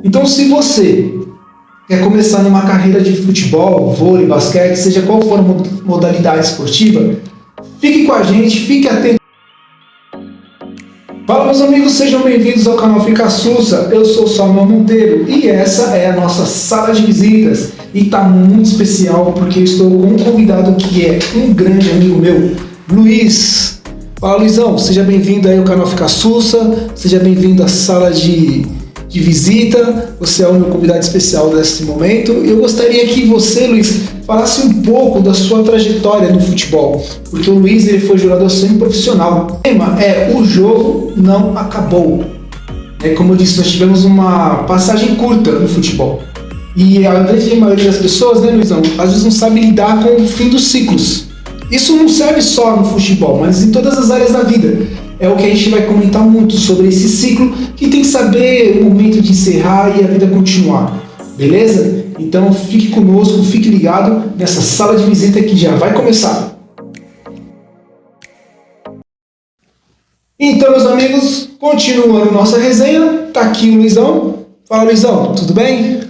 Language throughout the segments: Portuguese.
Então, se você quer começar numa carreira de futebol, vôlei, basquete, seja qual for a modalidade esportiva, fique com a gente, fique atento. Fala, meus amigos, sejam bem-vindos ao canal Fica Sussa. Eu sou o Samuel Monteiro e essa é a nossa sala de visitas. E está muito especial porque eu estou com um convidado que é um grande amigo meu, Luiz. Fala, Luizão, seja bem-vindo aí ao canal Fica Sussa, seja bem-vindo à sala de visita. Você é o meu convidado especial nesse momento. Eu gostaria que você, Luiz, falasse um pouco da sua trajetória no futebol, porque o Luiz ele foi jogador semi-profissional. O tema é O Jogo Não Acabou. Como eu disse, nós tivemos uma passagem curta no futebol. E a grande maioria das pessoas, né, Luizão, às vezes não sabe lidar com o fim dos ciclos. Isso não serve só no futebol, mas em todas as áreas da vida. É o que a gente vai comentar muito sobre esse ciclo, que tem que saber o momento de encerrar e a vida continuar. Beleza? Então fique conosco, fique ligado nessa sala de visita que já vai começar. Então, meus amigos, continuando nossa resenha, tá aqui o Luizão. Fala, Luizão, tudo bem?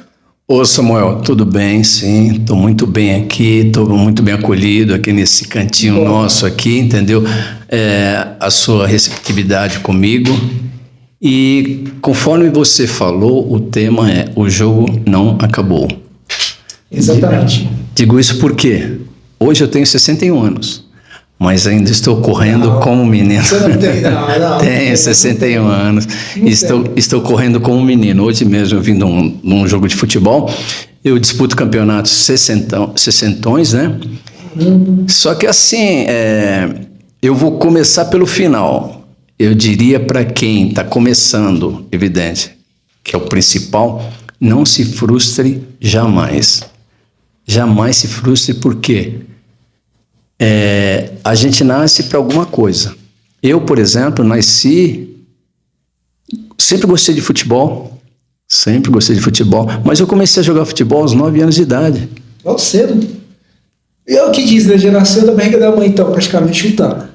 Ô Samuel, tudo bem, sim, estou muito bem aqui, estou muito bem acolhido aqui nesse cantinho nosso aqui, entendeu? A sua receptividade comigo e conforme você falou, o tema é O Jogo Não Acabou. Exatamente. Digo isso porque hoje eu tenho 61 anos, mas ainda estou correndo como menino. Você não tem, não. Tenho 61 anos, estou correndo como menino. Hoje mesmo eu vim num jogo de futebol, eu disputo campeonatos sessentões, né? Só que assim, eu vou começar pelo final. Eu diria para quem está começando, evidente, que é o principal, não se frustre jamais. Jamais se frustre, porque a gente nasce para alguma coisa. Eu, por exemplo, sempre gostei de futebol, mas eu comecei a jogar futebol aos 9 anos de idade. Logo cedo. E é o que diz, né? Já nasceu da barriga da mãe, então, praticamente chutando.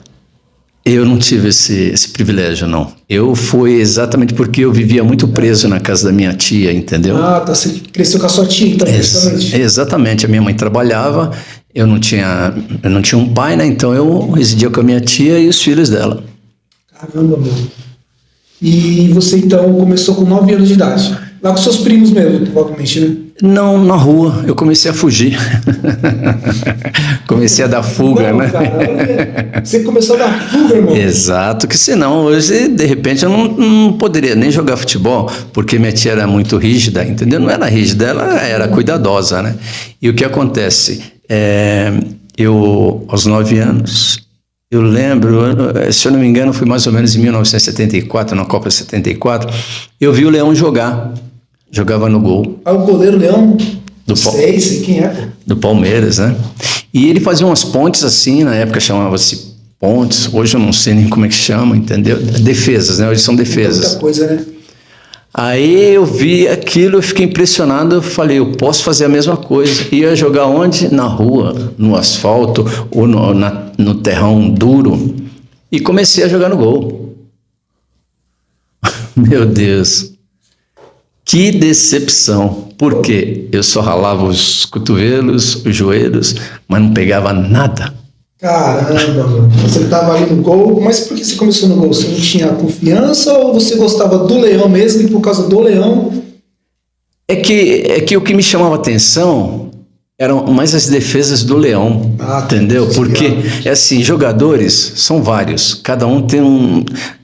Eu não tive esse privilégio, não. Eu fui exatamente porque eu vivia muito preso na casa da minha tia, entendeu? Ah, tá. Você cresceu com a sua tia, então, Exatamente. A minha mãe trabalhava, eu não tinha um pai, né? Então eu residia com a minha tia e os filhos dela. Caramba, meu. E você, então, começou com 9 anos de idade? Lá com seus primos mesmo, provavelmente, né? Não, na rua. Eu comecei a fugir. Comecei a dar fuga, né? Caramba, você começou a dar fuga, irmão? Exato, que senão hoje, de repente, eu não poderia nem jogar futebol, porque minha tia era muito rígida, entendeu? Não era rígida, ela era cuidadosa, né? E o que acontece? Eu, aos 9 anos, eu lembro, se eu não me engano, foi mais ou menos em 1974, na Copa 74, eu vi o Leão jogar. Jogava no gol. Ah, o goleiro Leão? Sei quem é. Do Palmeiras, né? E ele fazia umas pontes assim, na época chamava-se pontes, hoje eu não sei nem como é que chama, entendeu? Defesas, né? Hoje são defesas. Muita coisa, né? Aí eu vi aquilo, eu fiquei impressionado, eu falei, eu posso fazer a mesma coisa. Ia jogar onde? Na rua, no asfalto, ou no terrão duro. E comecei a jogar no gol. Meu Deus. Que decepção, porque eu só ralava os cotovelos, os joelhos, mas não pegava nada. Caramba, mano. Você estava ali no gol, mas por que você começou no gol? Você não tinha confiança ou você gostava do Leão mesmo e por causa do Leão? É que o que me chamava atenção eram mais as defesas do Leão, entendeu? Porque, é assim, jogadores são vários, cada um tem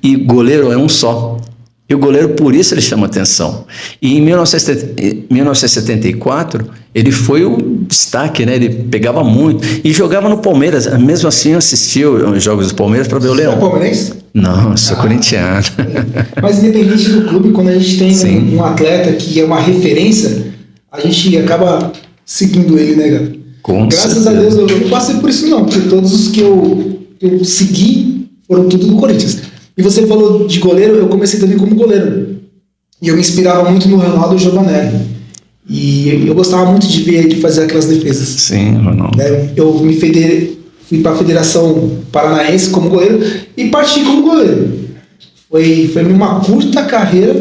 e goleiro é um só. E o goleiro, por isso, ele chama atenção. E em 1974, ele foi o destaque, né? Ele pegava muito. E jogava no Palmeiras. Mesmo assim, eu assistia os jogos do Palmeiras para ver o Leão. Você é palmeirense? Não, eu sou corintiano. Mas independente do clube, quando a gente tem um atleta que é uma referência, a gente acaba seguindo ele, né, cara? Graças a Deus, eu não passei por isso não, porque todos os que eu segui foram tudo do Corinthians. E você falou de goleiro, eu comecei também como goleiro. E eu me inspirava muito no Ronaldo Giovanelli. E eu gostava muito de ver ele fazer aquelas defesas. Sim, Ronaldo. Eu fui para a Federação Paranaense como goleiro e parti como goleiro. Foi uma curta carreira,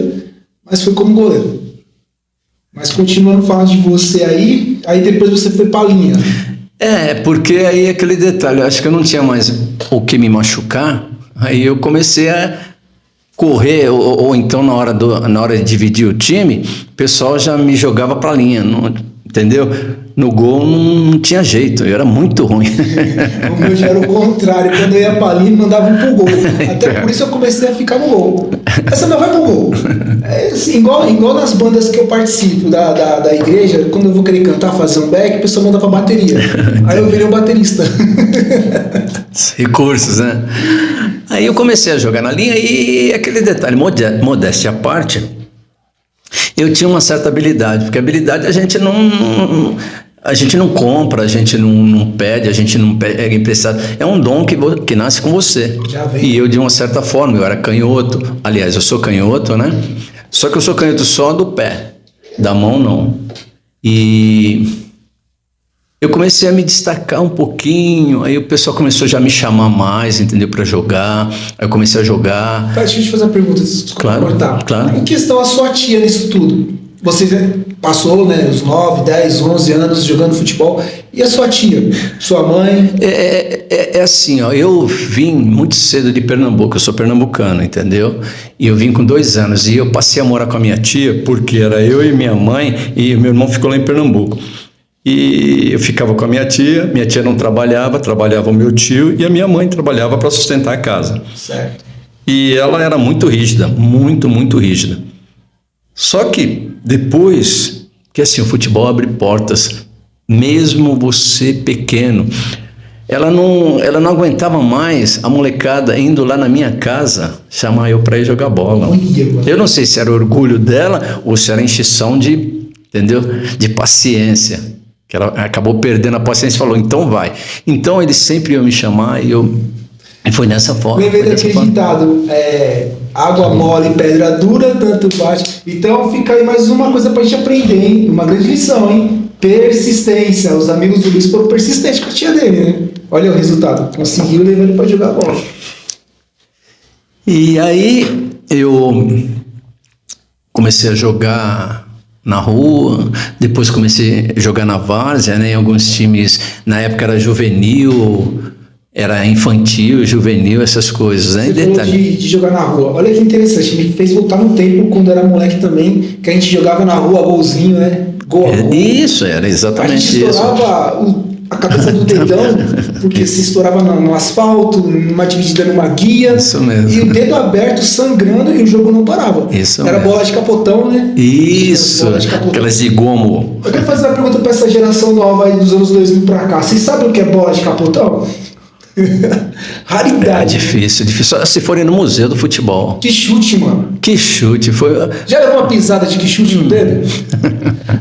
mas foi como goleiro. Mas continuando falando de você aí depois você foi pra linha. Porque aí aquele detalhe, eu acho que eu não tinha mais o que me machucar, aí eu comecei a correr, ou então na hora de dividir o time, o pessoal já me jogava pra linha, entendeu? No gol não tinha jeito, eu era muito ruim. O meu já era o contrário, quando eu ia pra linha, mandavam pro gol. Até por isso eu comecei a ficar no gol. Essa não vai pro gol. Assim, igual nas bandas que eu participo da igreja, quando eu vou querer cantar, fazer um back, o pessoal manda pra bateria. Aí eu virei um baterista. Recursos, né? Aí eu comecei a jogar na linha e aquele detalhe, modéstia à parte, eu tinha uma certa habilidade, porque habilidade a gente não compra, a gente não pede, a gente não pega emprestado. É um dom que nasce com você. Já vem. E eu, de uma certa forma, eu era canhoto. Aliás, eu sou canhoto, né? Só que eu sou canhoto só do pé, da mão não. E eu comecei a me destacar um pouquinho, aí o pessoal começou já a me chamar mais, entendeu, para jogar. Aí eu comecei a jogar. Deixa eu te fazer uma pergunta, desculpa cortar. Claro. Em questão a sua tia nisso tudo? Você passou, né, os 9, 10, 11 anos jogando futebol. E a sua tia? Sua mãe? É assim, ó, eu vim muito cedo de Pernambuco, eu sou pernambucano, entendeu? E eu vim com 2 anos e eu passei a morar com a minha tia, porque era eu e minha mãe, e meu irmão ficou lá em Pernambuco. E eu ficava com a minha tia não trabalhava o meu tio, e a minha mãe trabalhava para sustentar a casa. Certo. E ela era muito rígida, muito, muito rígida. Só que depois, que assim, o futebol abre portas, mesmo você pequeno, ela não aguentava mais a molecada indo lá na minha casa chamar eu para ir jogar bola. Eu não sei se era orgulho dela ou se era encheção entendeu? De paciência. Que ela acabou perdendo a paciência e falou, então vai. Então eles sempre iam me chamar e foi nessa forma. Lembrei daquele ditado, água mole, pedra dura, tanto bate. Então fica aí mais uma coisa pra gente aprender, hein? Uma grande lição, hein? Persistência. Os amigos do Luiz foram persistentes com a tia dele, né? Olha o resultado. Conseguiu levar ele pra jogar bola. E aí eu comecei a jogar na rua, depois comecei a jogar na várzea, né? Em alguns times, na época era juvenil, era infantil, juvenil, essas coisas, né? Você falou de jogar na rua. Olha que interessante, me fez voltar no tempo quando era moleque também, que a gente jogava na rua, golzinho, né? Gol a gol. Isso, era exatamente isso. A gente estourava a cabeça do dedão, porque se estourava no asfalto, numa dividida numa guia. Isso mesmo. E o dedo aberto, sangrando, e o jogo não parava. Isso era mesmo. Bola de capotão, né? Isso, aquelas de gomo. Eu quero fazer uma pergunta para essa geração nova aí dos anos 2000 pra cá. Vocês sabem o que é bola de capotão? Raridade. É difícil. Se forem no museu do futebol. Que chute, mano. Que chute. Já levou uma pisada de que chute no dedo?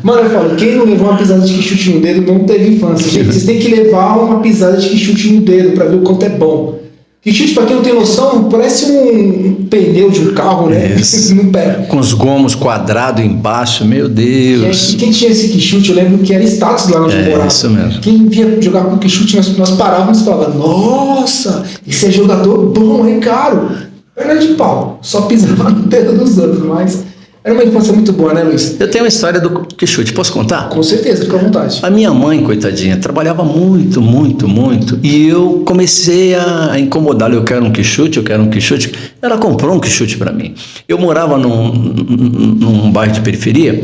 Mano, eu falo, quem não levou uma pisada de que chute no dedo não teve infância. Gente, vocês têm que levar uma pisada de que chute no dedo pra ver o quanto é bom. Que chute, pra quem não tem noção, parece um pneu de um carro, né? No pé. Com os gomos quadrados embaixo, meu Deus. E quem tinha esse quichute, eu lembro que era status lá onde eu morava. Isso mesmo. Quem via jogar com quichute, nós parávamos e falávamos, nossa, esse é jogador bom, é caro. Perna de pau, só pisava no dedo dos outros, mas era uma infância muito boa, né, Luiz? Eu tenho uma história do quichute, posso contar? Com certeza, fica à vontade. A minha mãe, coitadinha, trabalhava muito, muito, muito, e eu comecei a incomodá-la. Eu quero um quichute. Ela comprou um quichute para mim. Eu morava num bairro de periferia,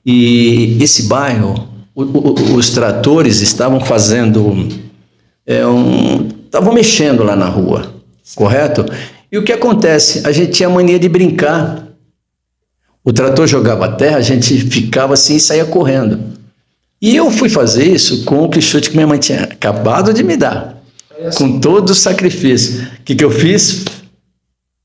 e esse bairro, os tratores estavam fazendo, estavam mexendo lá na rua, correto? E o que acontece? A gente tinha a mania de brincar. O trator jogava a terra, a gente ficava assim e saía correndo. E eu fui fazer isso com o quichute que minha mãe tinha acabado de me dar, com todo o sacrifício. O que eu fiz?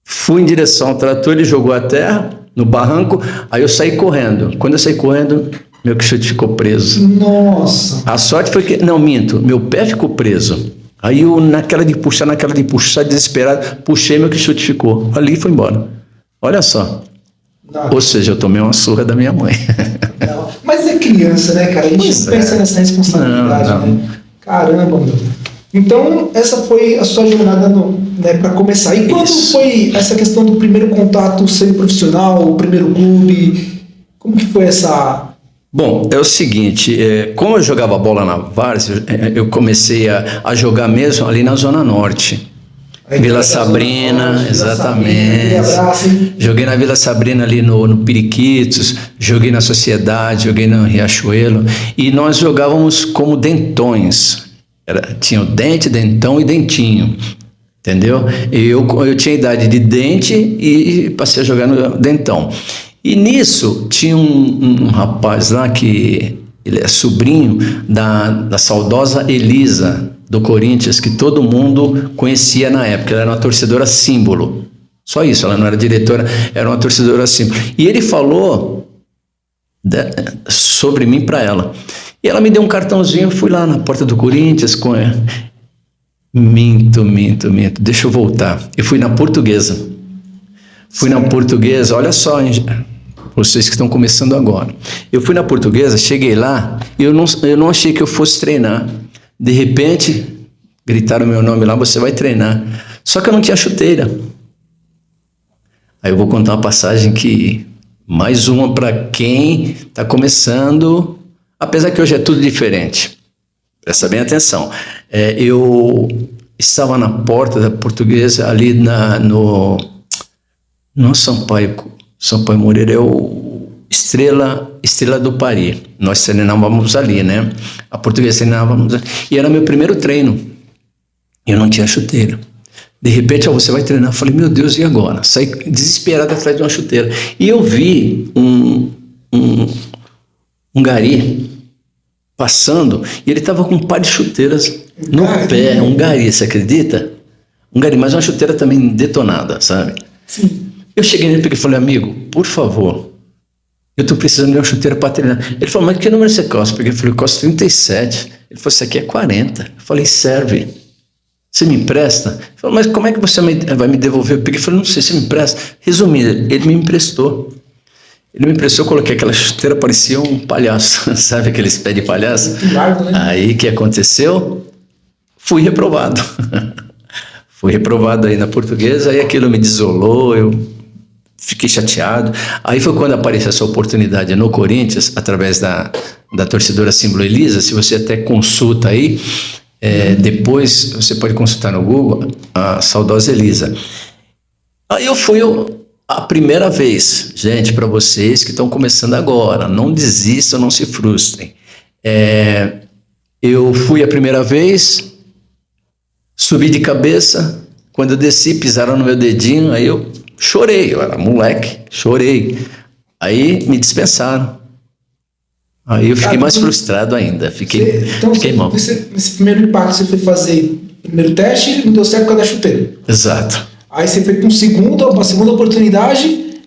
Fui em direção ao trator, ele jogou a terra no barranco, aí eu saí correndo. Quando eu saí correndo, meu quichute ficou preso. Nossa! A sorte foi que... Não, minto, meu pé ficou preso. Aí eu, naquela de puxar, desesperado, puxei, meu quichute ficou. Ali foi embora. Olha só. Não. Ou seja, eu tomei uma surra da minha mãe. Não. Mas é criança, né, cara? A gente pensa nessa responsabilidade, né? Caramba, meu. Então, essa foi a sua jornada, né, para começar. E quando foi essa questão do primeiro contato semi-profissional, o primeiro clube? Como que foi essa Bom, é o seguinte, como eu jogava bola na várzea, eu comecei a jogar mesmo ali na Zona Norte. Vila Sabrina, exatamente. Joguei na Vila Sabrina ali no Periquitos, joguei na Sociedade, joguei no Riachuelo, e nós jogávamos como dentões. Tinha o dente, dentão e dentinho, entendeu? Eu tinha idade de dente e passei a jogar no dentão. E nisso tinha um rapaz lá que ele é sobrinho da saudosa Elisa, do Corinthians, que todo mundo conhecia na época. Ela era uma torcedora símbolo. Só isso, ela não era diretora, era uma torcedora símbolo. E ele falou sobre mim para ela. E ela me deu um cartãozinho, eu fui lá na porta do Corinthians com ela. Minto. Deixa eu voltar. Eu fui na Portuguesa. Olha só, hein, vocês que estão começando agora. Eu fui na Portuguesa, cheguei lá, e eu não achei que eu fosse treinar. De repente, gritaram meu nome lá, você vai treinar. Só que eu não tinha chuteira. Aí eu vou contar uma passagem que, mais uma para quem está começando, apesar que hoje é tudo diferente. Presta bem atenção. Eu estava na porta da Portuguesa, ali no Sampaio Moreira, é o Estrela do Pari. Nós treinávamos ali, né? A Portuguesa treinávamos ali. E era meu primeiro treino. Eu não tinha chuteira. De repente, você vai treinar. Eu falei, meu Deus, e agora? Saí desesperado atrás de uma chuteira. E eu vi um gari passando, e ele estava com um par de chuteiras no pé. Um gari, você acredita? Um gari, mas uma chuteira também detonada, sabe? Sim. Eu cheguei nele e falei, amigo, por favor, eu estou precisando de uma chuteira para treinar. Ele falou, mas que número você calça? Eu falei, eu calço 37. Ele falou, isso aqui é 40. Eu falei, serve. Você me empresta? Ele falou, mas como é que você vai me devolver? Eu falei, não sei, você me empresta? Resumindo, ele me emprestou. Eu coloquei aquela chuteira, parecia um palhaço, sabe aqueles pés de palhaço? Largo, né? Aí, o que aconteceu? Fui reprovado. Fui reprovado aí na Portuguesa, aí aquilo me desolou, eu fiquei chateado. Aí foi quando apareceu essa oportunidade no Corinthians, através da torcedora símbolo Elisa. Se você até consulta aí, depois você pode consultar no Google, a saudosa Elisa. Aí eu fui a primeira vez, gente, para vocês que estão começando agora, não desistam, não se frustrem. Eu fui a primeira vez, subi de cabeça, quando eu desci, pisaram no meu dedinho, aí eu chorei, eu era moleque, chorei. Aí me dispensaram. Aí eu fiquei mais frustrado ainda, fiquei mal. Nesse primeiro impacto, você foi fazer o primeiro teste, não deu certo por causa da chuteira. Exato. Aí você foi para uma segunda oportunidade,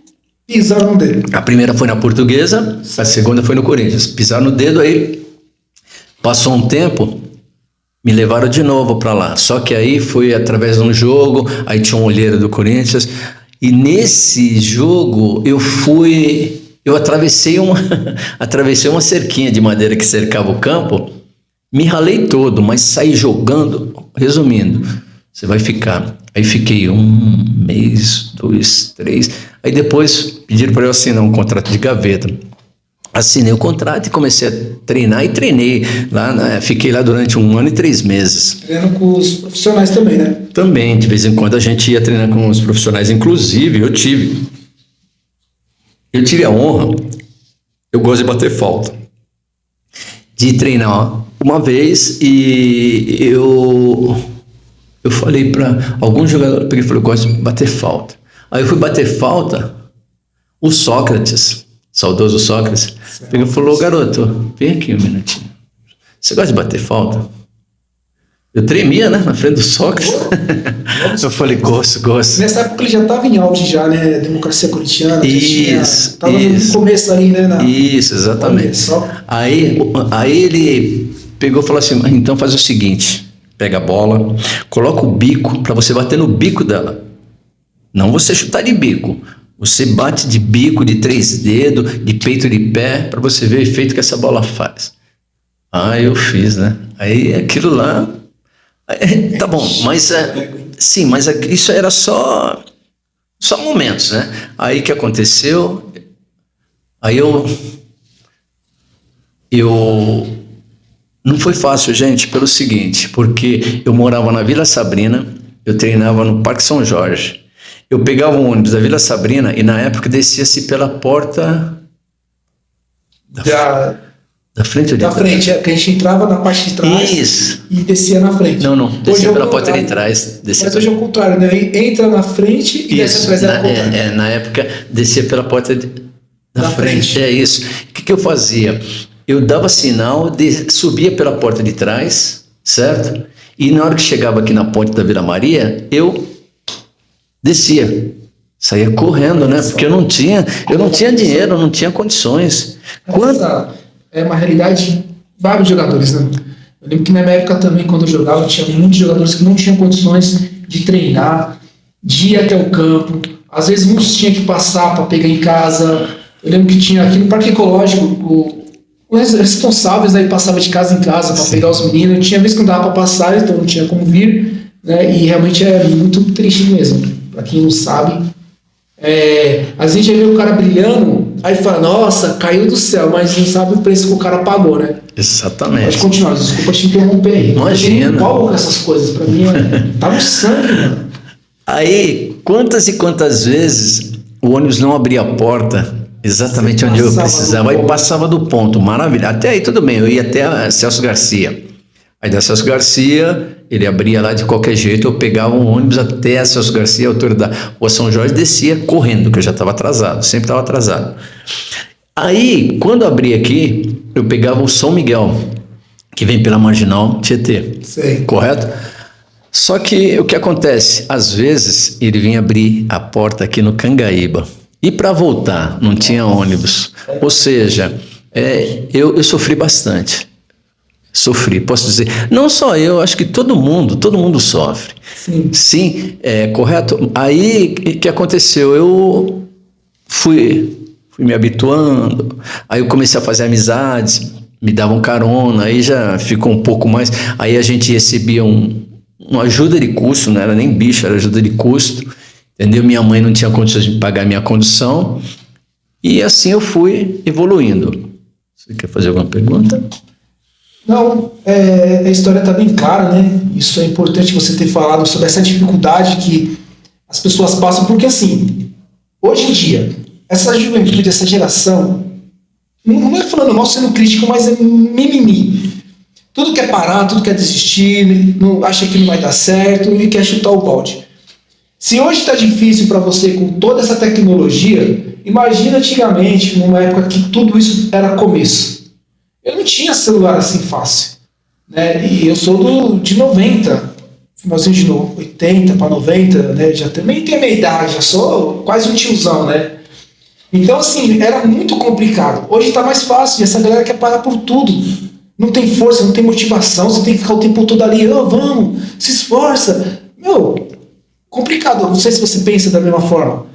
pisaram no dedo. A primeira foi na Portuguesa, a segunda foi no Corinthians. Pisaram no dedo, aí passou um tempo, me levaram de novo para lá. Só que aí foi através de um jogo, aí tinha um olheiro do Corinthians, e nesse jogo eu atravessei uma cerquinha de madeira que cercava o campo, me ralei todo, mas saí jogando. Resumindo, você vai ficar. Aí fiquei 1 mês, 2, 3. Aí depois pediram para eu assinar um contrato de gaveta. Assinei o contrato e comecei a treinar, e treinei lá, né? Fiquei lá durante 1 ano e 3 meses. Treinando com os profissionais também, né? Também, de vez em quando a gente ia treinar com os profissionais. Inclusive, eu tive a honra, eu gosto de bater falta, de treinar uma vez, e eu falei para alguns jogadores, peguei e falei, eu gosto de bater falta. Aí eu fui bater falta, o Sócrates, saudoso Sócrates, peguei e falou, garoto, vem aqui um minutinho, você gosta de bater falta? Eu tremia, né, na frente do Sócrates. Eu falei, gosto. Nessa época ele já estava em auge já, né, democracia corintiana. Isso. No começo ali, né? Isso, exatamente. Aí ele pegou e falou assim, então faz o seguinte, pega a bola, coloca o bico para você bater no bico dela. Não você chutar de bico. Você bate de bico, de 3 dedos, de peito de pé, para você ver o efeito que essa bola faz. Eu fiz, né? Aí aquilo lá... tá bom, mas sim, mas isso era só momentos, né? Aí que aconteceu? Aí eu eu... Não foi fácil, gente, pelo seguinte, porque eu morava na Vila Sabrina, eu treinava no Parque São Jorge. Eu pegava um ônibus da Vila Sabrina e na época descia-se pela porta da frente ou de trás? Da frente, que a gente entrava na parte de trás. Isso. E descia na frente. Não, descia pela porta de trás. Mas hoje é o contrário, né? Entra na frente e desce atrás da porta. Na época descia pela porta da frente. É isso. O que eu fazia? Eu dava sinal, subia pela porta de trás, certo? E na hora que chegava aqui na ponte da Vila Maria, eu descia. Saía correndo, né? Porque eu não tinha dinheiro, eu não tinha condições. Essa é uma realidade de vários jogadores, né? Eu lembro que na minha época também, quando eu jogava, tinha muitos jogadores que não tinham condições de treinar, de ir até o campo. Às vezes muitos tinham que passar para pegar em casa. Eu lembro que tinha aqui no Parque Ecológico, os responsáveis aí passavam de casa em casa para pegar os meninos. Tinha vezes que não dava para passar, então não tinha como vir, né? E realmente é muito triste mesmo. Para quem não sabe, às vezes a gente vê o cara brilhando, aí fala, nossa, caiu do céu, mas não sabe o preço que o cara pagou, né? Exatamente. Pode continuar, desculpa te interromper aí. Imagina. Eu empolgo com essas coisas, pra mim, tá no sangue, mano. Aí, quantas e quantas vezes o ônibus não abria a porta exatamente onde eu precisava, aí passava do ponto, maravilha. Até aí tudo bem, eu ia até a Celso Garcia. Aí da Celso Garcia, ele abria lá de qualquer jeito, eu pegava um ônibus até a Celso Garcia, a altura da Rua São Jorge, descia correndo, que eu já estava atrasado, sempre estava atrasado. Aí, quando abria aqui, eu pegava o São Miguel, que vem pela Marginal Tietê. Sei. Correto? Só que o que acontece? Às vezes ele vinha abrir a porta aqui no Cangaíba. E para voltar, não tinha ônibus. Ou seja, eu sofri bastante. Sofri, posso dizer. Não só eu, acho que todo mundo sofre. Sim, correto? Aí, o que aconteceu? Eu fui me habituando, aí eu comecei a fazer amizades, me davam carona, aí já ficou um pouco mais. Aí a gente recebia uma ajuda de custo, não era nem bicho, era ajuda de custo, entendeu? Minha mãe não tinha condições de pagar minha condução, e assim eu fui evoluindo. Você quer fazer alguma pergunta? Não, a história está bem clara, né? Isso é importante você ter falado sobre essa dificuldade que as pessoas passam, porque assim, hoje em dia, essa juventude, essa geração, não é falando mal sendo crítico, mas é mimimi. Tudo quer parar, tudo quer desistir, acha que não vai dar certo e quer chutar o balde. Se hoje está difícil para você com toda essa tecnologia, imagina antigamente, numa época que tudo isso era começo. Eu não tinha celular assim fácil, né? E eu sou de 90, finalzinho de 80 para 90, né? Já também tenho a minha idade, já sou quase um tiozão, né? Então, assim, era muito complicado. Hoje está mais fácil e essa galera quer parar por tudo. Não tem força, não tem motivação, você tem que ficar o tempo todo ali, vamos, se esforça. Meu, complicado. Não sei se você pensa da mesma forma.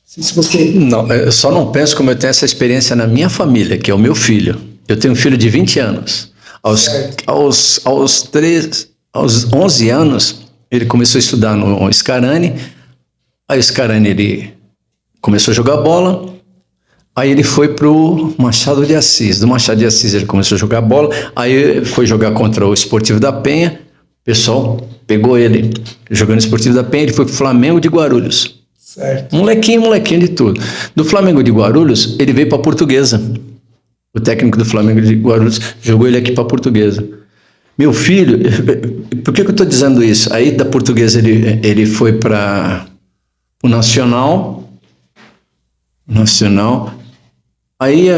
Se você... Não, eu só não penso como eu tenho essa experiência na minha família, que é o meu filho. Eu tenho um filho de 20 anos. Aos 11 anos, ele começou a estudar no Scarani. Aí o Scarani, ele começou a jogar bola. Aí ele foi pro Machado de Assis. Do Machado de Assis ele começou a jogar bola. Aí foi jogar contra o Esportivo da Penha. O pessoal pegou ele jogando no Esportivo da Penha. Ele foi pro Flamengo de Guarulhos. Certo. Molequinho de tudo. Do Flamengo de Guarulhos, ele veio pra Portuguesa. O técnico do Flamengo de Guarulhos jogou ele aqui pra Portuguesa. Meu filho, por que eu estou dizendo isso? Aí da Portuguesa ele foi para o Nacional. Aí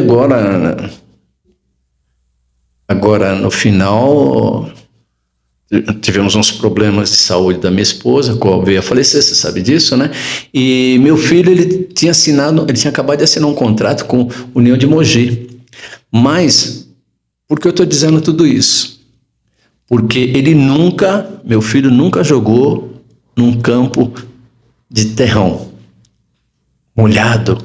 agora no final tivemos uns problemas de saúde da minha esposa, qual veio a falecer, você sabe disso, né? E meu filho, ele tinha acabado de assinar um contrato com União de Mogi. Mas, por que eu estou dizendo tudo isso? Porque meu filho nunca jogou num campo de terrão, molhado.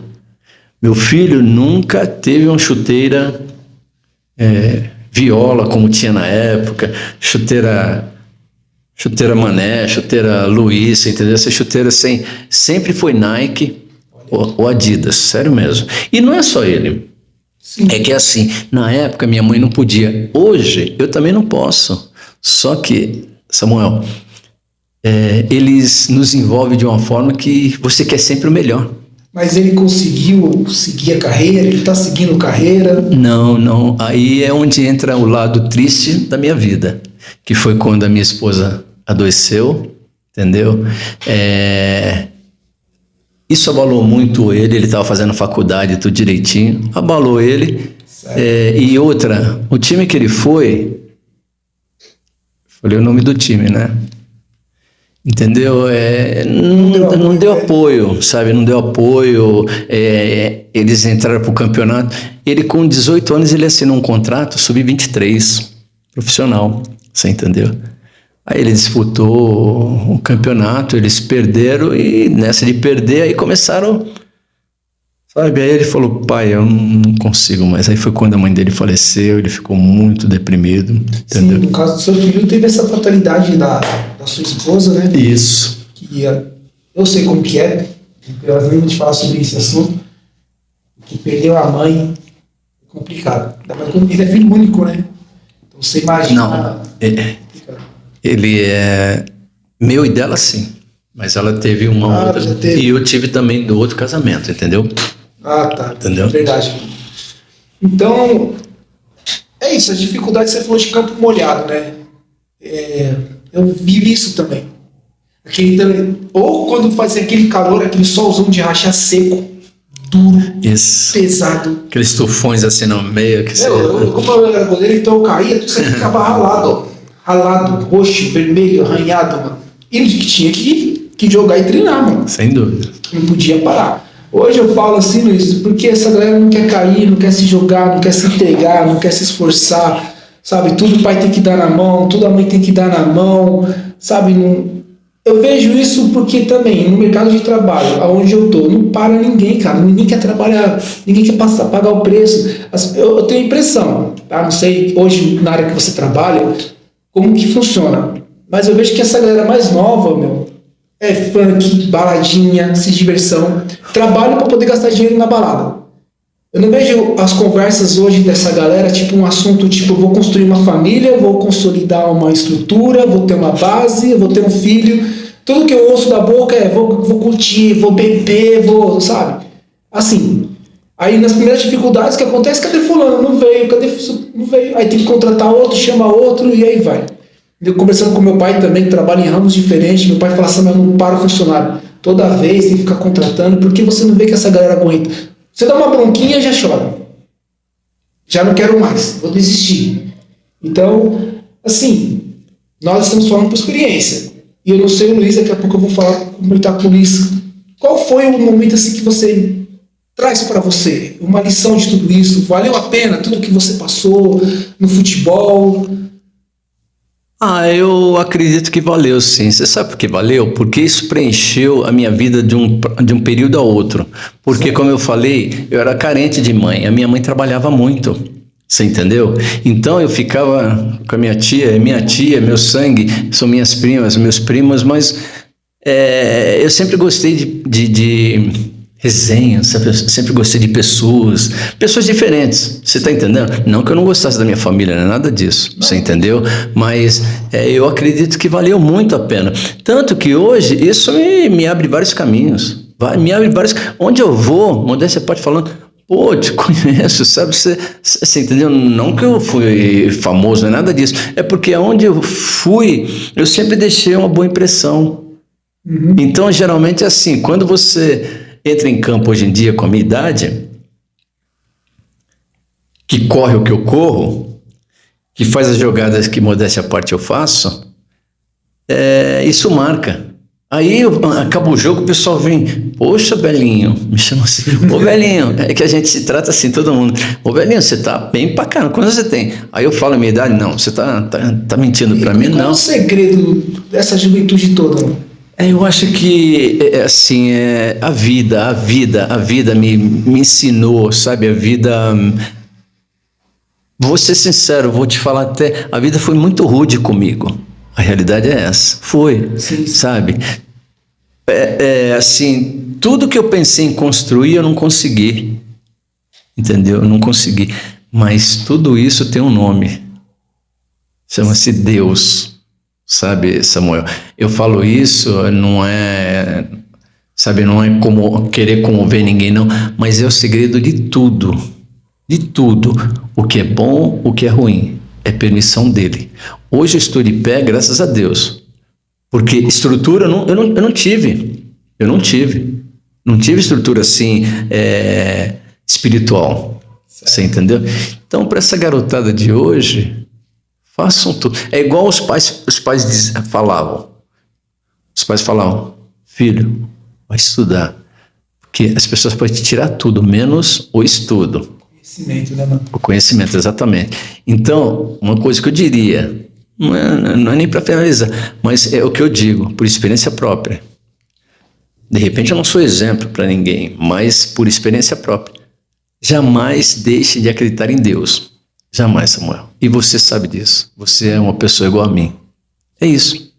Meu filho nunca teve uma chuteira viola, como tinha na época, chuteira Mané, chuteira Luiz, entendeu? Essa chuteira sempre foi Nike ou Adidas, sério mesmo. E não é só ele. Sim. É que assim, na época minha mãe não podia. Hoje eu também não posso. Só que, Samuel, eles nos envolvem de uma forma que você quer sempre o melhor. Mas ele conseguiu seguir a carreira? Ele está seguindo carreira? Não. Aí é onde entra o lado triste da minha vida, que foi quando a minha esposa adoeceu, entendeu? Isso abalou muito ele estava fazendo faculdade, tudo direitinho, abalou ele. E outra, o time que ele foi, falei o nome do time, né? Entendeu? Não deu apoio, sabe? Não deu apoio. Eles entraram para o campeonato. Ele, com 18 anos, ele assinou um contrato sub-23, profissional. Você entendeu? Aí ele disputou o campeonato, eles perderam e nessa de perder, aí começaram, sabe? Aí ele falou, pai, eu não consigo mais. Aí foi quando a mãe dele faleceu, ele ficou muito deprimido, entendeu? Sim, no caso do seu filho, teve essa fatalidade da sua esposa, né? Isso. Que eu sei como que é, eu nem vou te falar sobre esse assunto, que perdeu a mãe, é complicado. Ele é filho único, né? Então você imagina... Não, ele é meu e dela, sim. Mas ela teve uma outra. Já teve. E eu tive também do outro casamento, entendeu? Tá. Entendeu? Verdade. Então, é isso. As dificuldades, você falou de campo molhado, né? Eu vivi isso também. Ou quando fazia aquele calor, aquele solzão de rachar seco, duro, isso. Pesado. Aqueles tufões assim no meio. Como eu era goleiro, então eu caía, você ficava ralado, roxo, vermelho, arranhado, mano. E tinha que jogar e treinar, mano. Sem dúvida. Não podia parar. Hoje eu falo assim, Luiz, porque essa galera não quer cair, não quer se jogar, não quer se entregar, não quer se esforçar, sabe? Tudo o pai tem que dar na mão, tudo a mãe tem que dar na mão, sabe? Eu vejo isso porque também, no mercado de trabalho, aonde eu tô, não para ninguém, cara. Ninguém quer trabalhar, ninguém quer pagar o preço. Eu tenho a impressão, tá? Não sei, hoje, na área que você trabalha, como que funciona. Mas eu vejo que essa galera mais nova, é funk, baladinha, se diversão, trabalho para poder gastar dinheiro na balada. Eu não vejo as conversas hoje dessa galera, tipo um assunto tipo, eu vou construir uma família, vou consolidar uma estrutura, vou ter uma base, vou ter um filho. Tudo que eu ouço da boca vou curtir, vou beber, sabe? Assim. Aí nas primeiras dificuldades que acontece, cadê fulano? Não veio, não veio. Aí tem que contratar outro, chama outro e aí vai. Eu conversando com meu pai também, que trabalha em ramos diferentes, meu pai fala assim, mas não para o funcionário. Toda vez tem que ficar contratando, porque você não vê que essa galera aguenta. Você dá uma bronquinha e já chora. Já não quero mais, vou desistir. Então, assim, nós estamos falando por experiência. E eu não sei, Luiz, daqui a pouco eu vou comentar com o Luiz. Qual foi o momento assim que você traz para você? Uma lição de tudo isso? Valeu a pena tudo que você passou no futebol? Eu acredito que valeu, sim. Você sabe por que valeu? Porque isso preencheu a minha vida de um período a outro. Porque, sim, como eu falei, eu era carente de mãe. A minha mãe trabalhava muito. Você entendeu? Então eu ficava com a minha tia, meu sangue, são minhas primas, meus primos, mas eu sempre gostei de resenha, sempre gostei de pessoas diferentes, você está entendendo? Não que eu não gostasse da minha família, não é nada disso, você entendeu? Mas eu acredito que valeu muito a pena, tanto que hoje isso me abre vários caminhos, onde eu vou, Modéstia pode falando, pô, te conheço, sabe, você entendeu? Não que eu fui famoso, não é nada disso, é porque aonde eu fui, eu sempre deixei uma boa impressão. Então geralmente é assim, quando você entra em campo hoje em dia com a minha idade, que corre o que eu corro, que faz as jogadas que, modéstia à parte, eu faço, isso marca. Aí acaba o jogo, o pessoal vem, poxa, velhinho, me chama assim, ô velhinho, é que a gente se trata assim, todo mundo, ô velhinho, você tá bem pra caramba, quantos você tem? Aí eu falo a minha idade, não, você tá mentindo pra mim, não. Qual é o segredo dessa juventude toda, mano? Eu acho que, assim, a vida me ensinou, sabe, a vida... Vou ser sincero, vou te falar até, a vida foi muito rude comigo, a realidade é essa, foi, sim, sabe, assim, tudo que eu pensei em construir eu não consegui, entendeu? Eu não consegui. Mas tudo isso tem um nome. Chama-se Deus. Sabe, Samuel? Eu falo isso, não é como querer comover ninguém, não. Mas é o segredo de tudo. De tudo. O que é bom, o que é ruim. É permissão dele. Hoje eu estou de pé, graças a Deus. Porque estrutura eu não tive. Eu não tive. Não tive estrutura assim, espiritual. Você entendeu? Então, para essa garotada de hoje, façam tudo. É igual os pais falavam. Os pais falavam, filho, vai estudar. Porque as pessoas podem te tirar tudo, menos o estudo. Conhecimento, né, mano? O conhecimento, exatamente. Então, uma coisa que eu diria, não é nem para finalizar, mas é o que eu digo, por experiência própria. De repente eu não sou exemplo para ninguém, mas por experiência própria. Jamais deixe de acreditar em Deus. Jamais, Samuel. E você sabe disso. Você é uma pessoa igual a mim. É isso.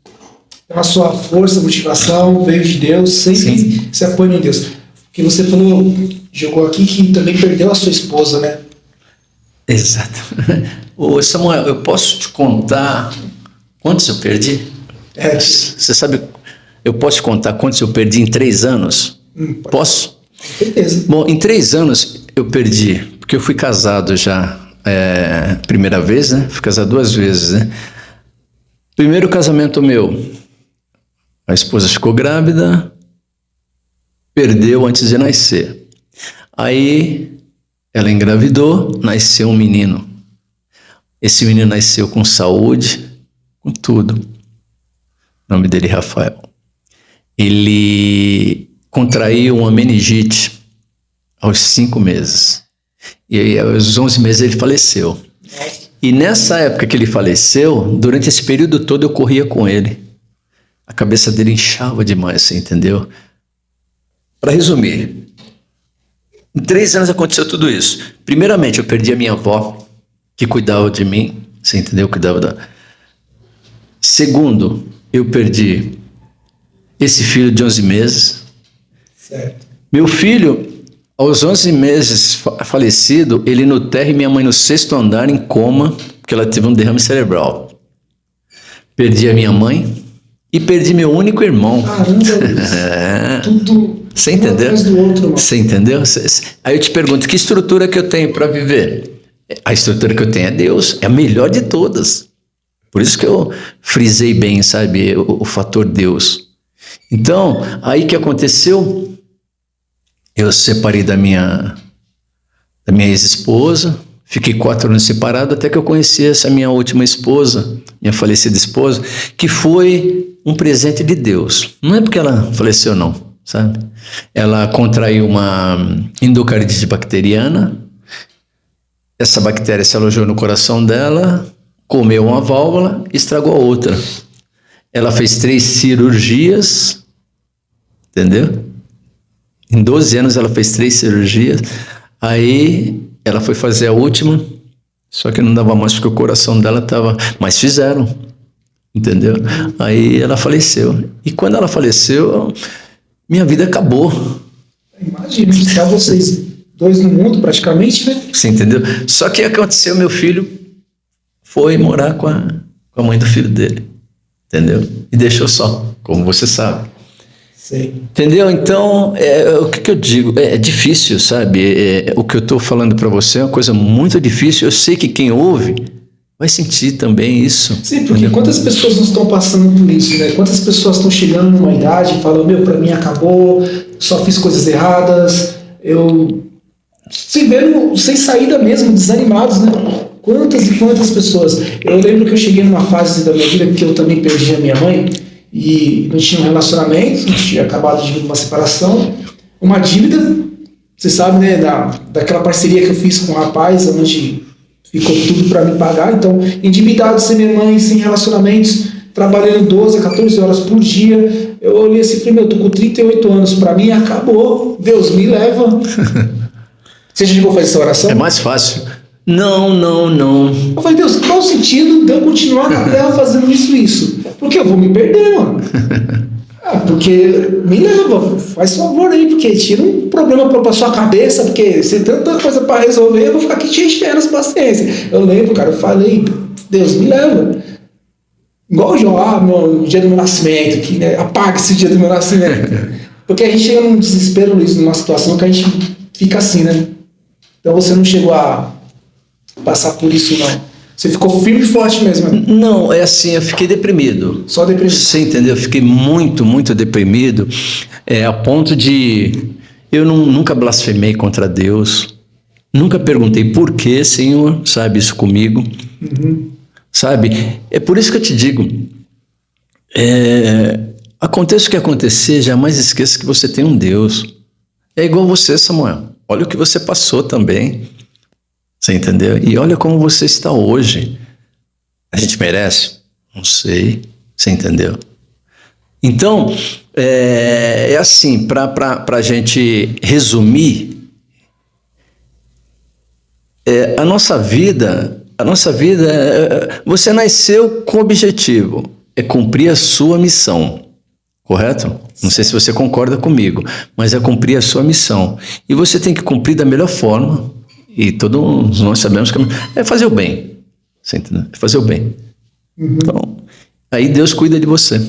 Então a sua força, motivação veio de Deus, sempre se apoia em Deus. Porque você falou, jogou aqui que também perdeu a sua esposa, né? Exato. Ô Samuel, eu posso te contar quantos eu perdi? Você sabe, eu posso te contar quantos eu perdi em 3 anos? Posso? Com certeza. Bom, em 3 anos eu perdi, porque eu fui casado já primeira vez, né? Fui casado 2 vezes, né? Primeiro casamento meu, a esposa ficou grávida, perdeu antes de nascer. Aí ela engravidou, nasceu um menino. Esse menino nasceu com saúde, com tudo. O nome dele é Rafael. Ele contraiu uma meningite aos 5 meses. E aí, aos 11 meses ele faleceu. E nessa época que ele faleceu, durante esse período todo eu corria com ele. A cabeça dele inchava demais, você entendeu? Para resumir, em 3 anos aconteceu tudo isso. Primeiramente, eu perdi a minha avó, que cuidava de mim, você entendeu? Cuidava da... Segundo, eu perdi esse filho de 11 meses. Certo. Meu filho, aos 11 meses falecido, ele no térreo e minha mãe no 6º andar em coma, porque ela teve um derrame cerebral. Perdi a minha mãe e perdi meu único irmão. Caramba, tudo você entendeu? atrás do outro, mano. Você entendeu? Aí eu te pergunto, que estrutura que eu tenho para viver? A estrutura que eu tenho é Deus, é a melhor de todas. Por isso que eu frisei bem, sabe, o fator Deus. Então, aí que aconteceu? Eu separei da minha ex-esposa, fiquei 4 anos separado até que eu conheci essa minha última esposa, minha falecida esposa, que foi um presente de Deus. Não é porque ela faleceu, não, sabe? Ela contraiu uma endocardite bacteriana, essa bactéria se alojou no coração dela, comeu uma válvula e estragou a outra. Ela fez 3 cirurgias, entendeu? Em 12 anos ela fez 3 cirurgias, aí ela foi fazer a última, só que não dava mais porque o coração dela estava... Mas fizeram, entendeu? Aí ela faleceu. E quando ela faleceu, minha vida acabou. Imagina, ficar vocês 2 no mundo praticamente, né? Você entendeu? Só que aconteceu, meu filho foi morar com a mãe do filho dele, entendeu? E deixou só, como você sabe. Sim. Entendeu? Então, o que eu digo? É difícil, sabe? O que eu estou falando para você é uma coisa muito difícil. Eu sei que quem ouve vai sentir também isso. Sim, porque quantas pessoas não estão passando por isso, né? Quantas pessoas estão chegando numa idade e falam, para mim acabou, só fiz coisas erradas, eu... Se vendo sem saída mesmo, desanimados, né? Quantas e quantas pessoas. Eu lembro que eu cheguei numa fase da minha vida que eu também perdi a minha mãe, e não tinha um relacionamento, não tinha acabado de vir uma separação, uma dívida, você sabe, né, daquela parceria que eu fiz com o rapaz, onde ficou tudo para me pagar, então, endividado, sem minha mãe, sem relacionamentos, trabalhando 12 a 14 horas por dia, eu olhei assim e falei, eu tô com 38 anos, para mim acabou, Deus me leva. Você já chegou a fazer essa oração? É mais fácil. Não. Eu falei, Deus, qual o sentido de eu continuar na terra fazendo isso? Porque eu vou me perder, mano. Porque me leva, faz favor aí, porque tira um problema pra sua cabeça, porque você tem tanta coisa pra resolver, eu vou ficar aqui te enchendo as paciências. Eu lembro, cara, eu falei, Deus me leva. Igual o Jó, no dia do meu nascimento, que, né, apaga esse dia do meu nascimento. Porque a gente chega num desespero, Luiz, numa situação que a gente fica assim, né? Então você não chegou a passar por isso, não. Você ficou firme e forte mesmo, né? Não, é assim, eu fiquei deprimido. Só deprimido. Você entendeu? Eu fiquei muito, muito deprimido, a ponto de... Eu nunca blasfemei contra Deus, nunca perguntei por que, Senhor, sabe, isso comigo, sabe? É por isso que eu te digo, aconteça o que acontecer, jamais esqueça que você tem um Deus. É igual você, Samuel. Olha o que você passou também. Você entendeu? E olha como você está hoje. A gente merece? Não sei. Você entendeu? Então, é assim, para a gente resumir, a nossa vida, você nasceu com objetivo, é cumprir a sua missão, correto? Não sei se você concorda comigo, mas é cumprir a sua missão. E você tem que cumprir da melhor forma, e todos nós sabemos que é fazer o bem, você entendeu? É fazer o bem. Então, aí Deus cuida de você.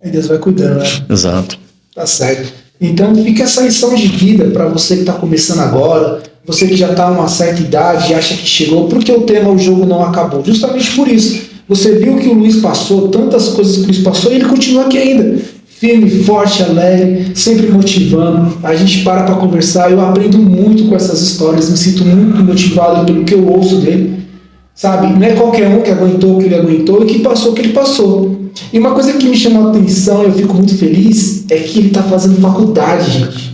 Aí Deus vai cuidando, né? Exato. Tá certo. Então fica essa lição de vida para você que está começando agora, você que já está numa certa idade e acha que chegou, porque o tema O Jogo Não Acabou. Justamente por isso. Você viu que o Luiz passou, tantas coisas que o Luiz passou, e ele continua aqui ainda. Firme, forte, alegre, sempre motivando. A gente para conversar, eu aprendo muito com essas histórias, me sinto muito motivado pelo que eu ouço dele. Sabe? Não é qualquer um que aguentou o que ele aguentou e que passou o que ele passou. E uma coisa que me chamou a atenção, eu fico muito feliz, é que ele está fazendo faculdade, gente.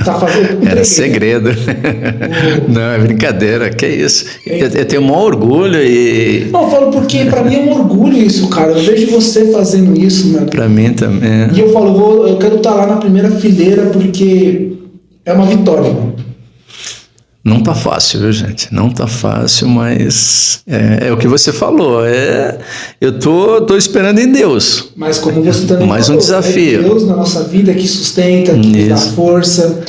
Tá fazendo... Era segredo. Não, é brincadeira, que isso. Eu tenho o maior orgulho e... Não, eu falo porque pra mim é um orgulho isso, cara. Eu vejo você fazendo isso, mano. Pra mim também. E eu falo, eu quero estar lá na primeira fileira porque é uma vitória, mano. Não tá fácil, viu, gente? Não tá fácil, mas é o que você falou. Eu tô esperando em Deus. Mas como você também mais falou, um desafio. É Deus na nossa vida que sustenta, que nos dá força.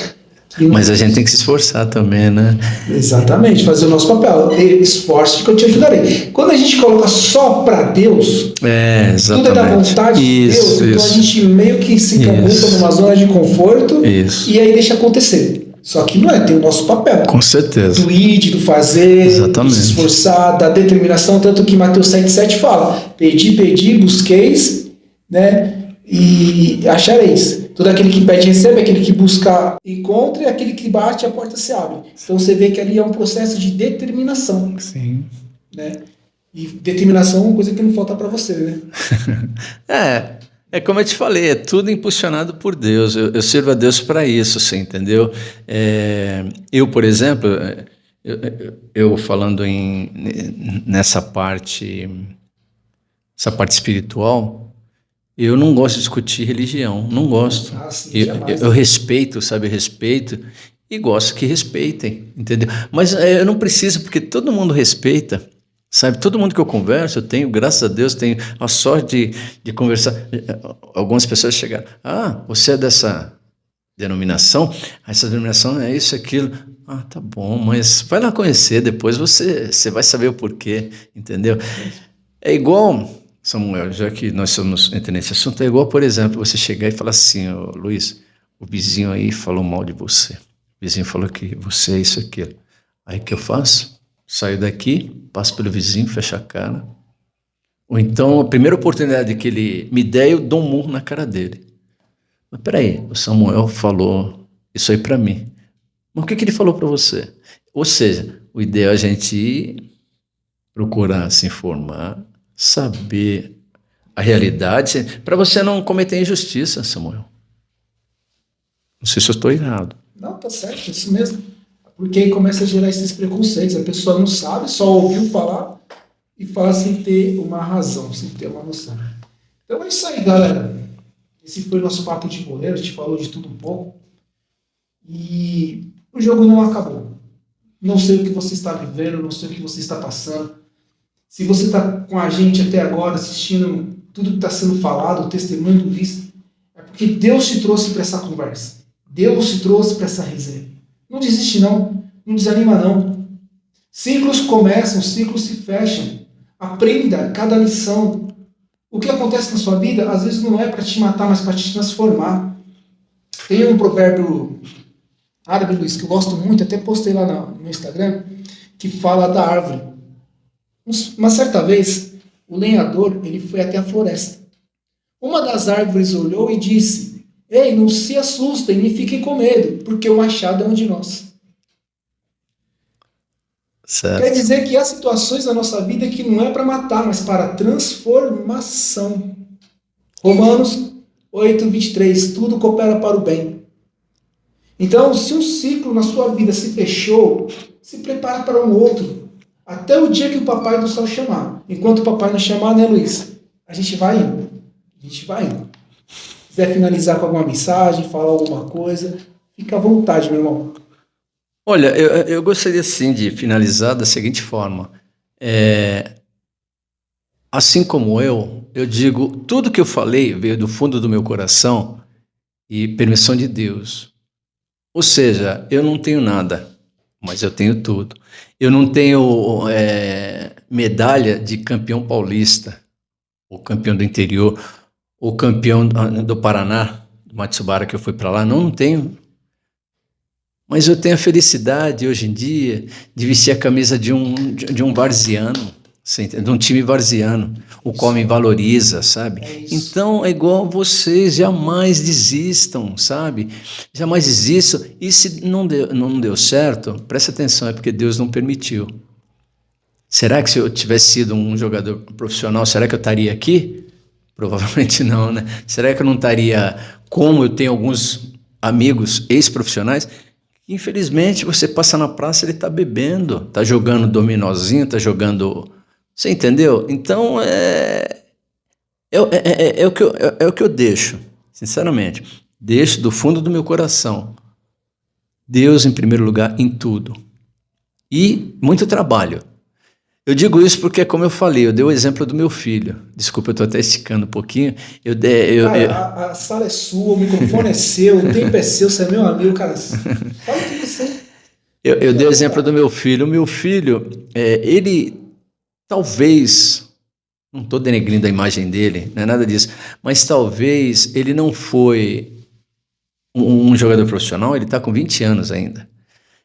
Mas a gente tem que se esforçar também, né? Exatamente, fazer o nosso papel. Esforce que eu te ajudarei. Quando a gente coloca só para Deus, exatamente. Tudo é da vontade de Deus, então a gente meio que se camufla numa zona de conforto e aí deixa acontecer. Só que não tem o nosso papel. Com certeza. Do ir, do fazer, exatamente. Do se esforçar, da determinação, tanto que Mateus 7,7 fala, pedi, busqueis, né, e achareis. Todo aquele que pede, recebe, aquele que busca, encontra, e aquele que bate, a porta se abre. Então você vê que ali é um processo de determinação. Sim. Né? E determinação é uma coisa que não falta para você, né? É como eu te falei, é tudo impulsionado por Deus. Eu sirvo a Deus para isso, você entendeu? Eu, por exemplo, eu falando nessa parte espiritual, eu não gosto de discutir religião, não gosto. Sim, eu respeito, sabe? Eu respeito e gosto que respeitem, entendeu? Mas eu não preciso, porque todo mundo respeita. Sabe, todo mundo que eu converso, eu tenho, graças a Deus, tenho a sorte de conversar. Algumas pessoas chegaram, você é dessa denominação? Essa denominação é isso, aquilo. Tá bom, mas vai lá conhecer, depois você vai saber o porquê, entendeu? É igual, Samuel, já que nós somos entrando nesse assunto, é igual, por exemplo, você chegar e falar assim, Luiz, o vizinho aí falou mal de você. O vizinho falou que você é isso, aquilo. Aí o que eu faço? Saio daqui, passo pelo vizinho, fecho a cara. Ou então, a primeira oportunidade que ele me der, eu dou um murro na cara dele. Mas peraí, o Samuel falou isso aí para mim. Mas o que ele falou para você? Ou seja, o ideal é a gente ir procurar se informar, saber a realidade, para você não cometer injustiça, Samuel. Não sei se eu estou errado. Não, tá certo, isso mesmo. Porque aí começa a gerar esses preconceitos. A pessoa não sabe, só ouviu falar e fala sem ter uma razão, sem ter uma noção. Então é isso aí, galera. Esse foi o nosso papo de goleiro. A gente falou de tudo um pouco. E o jogo não acabou. Não sei o que você está vivendo, não sei o que você está passando. Se você está com a gente até agora, assistindo tudo que está sendo falado, o testemunho do Luiz, é Porque Deus te trouxe para essa conversa. Deus te trouxe para essa resenha. Não desiste não. Não desanima não. Ciclos começam, ciclos se fecham. Aprenda cada lição. O que acontece na sua vida, às vezes não é para te matar, mas para te transformar. Tem um provérbio árabe, Luiz, que eu gosto muito, até postei lá no Instagram, que fala da árvore. Uma certa vez, o lenhador ele foi até a floresta. Uma das árvores olhou e disse: ei, não se assustem, nem fiquem com medo, porque o machado é um de nós. Certo. Quer dizer que há situações na nossa vida que não é para matar, mas para transformação. Romanos 8:23, tudo coopera para o bem. Então, se um ciclo na sua vida se fechou, se prepara para um outro. Até o dia que o Papai do Céu chamar. Enquanto o Papai não chamar, né, Luiz? A gente vai indo. A gente vai indo. Se quiser finalizar com alguma mensagem, falar alguma coisa, fica à vontade, meu irmão. Olha, eu gostaria sim de finalizar da seguinte forma. Assim como eu digo, tudo que eu falei veio do fundo do meu coração e permissão de Deus. Ou seja, eu não tenho nada, mas eu tenho tudo. Eu não tenho medalha de campeão paulista, ou campeão do interior, ou campeão do Paraná, do Matsubara, que eu fui para lá. Não tenho. Mas eu tenho a felicidade, hoje em dia, de vestir a camisa de um varziano, de um time varziano, o qual me valoriza, sabe? Então, é igual vocês, jamais desistam, sabe? Jamais desistam. E se não deu certo, presta atenção, é porque Deus não permitiu. Será que se eu tivesse sido um jogador profissional, será que eu estaria aqui? Provavelmente não, né? Será que eu não estaria, como eu tenho alguns amigos ex-profissionais, infelizmente você passa na praça, ele está bebendo, está jogando dominozinho, está jogando... Você entendeu? Então, é o que eu deixo, sinceramente. Deixo do fundo do meu coração. Deus em primeiro lugar em tudo. E muito trabalho. Eu digo isso porque, como eu falei, eu dei o exemplo do meu filho. Desculpa, eu estou até esticando um pouquinho. Cara, a sala é sua, o microfone é seu, o tempo é seu, você é meu amigo, cara. Fala o que você... Eu dei o exemplo do meu filho. O meu filho, ele... Talvez, não estou denegrindo a imagem dele, não é nada disso, mas talvez ele não foi um jogador profissional, ele está com 20 anos ainda.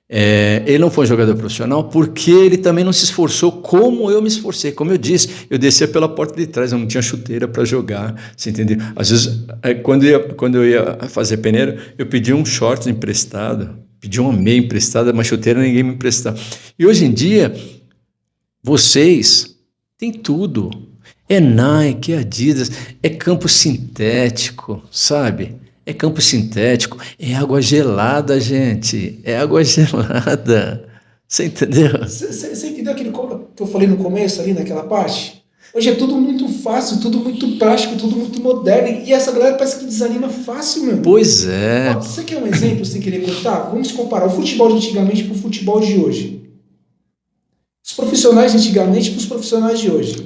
Ele não foi um jogador profissional porque ele também não se esforçou como eu me esforcei. Como eu disse, eu descia pela porta de trás, eu não tinha chuteira para jogar, você entendeu? Às vezes, quando eu ia fazer peneira, eu pedia um short emprestado, pedia uma meia emprestada, uma chuteira ninguém me emprestava. E hoje em dia... Vocês têm tudo. É Nike, é Adidas, é campo sintético, sabe? É campo sintético, é água gelada, gente. É água gelada. Você entendeu? Você entendeu aquilo que eu falei no começo ali, naquela parte? Hoje é tudo muito fácil, tudo muito prático, tudo muito moderno. E essa galera parece que desanima fácil, meu. Pois é. Você quer um exemplo sem querer cortar? Vamos comparar o futebol de antigamente com o futebol de hoje. Os profissionais de antigamente para os profissionais de hoje.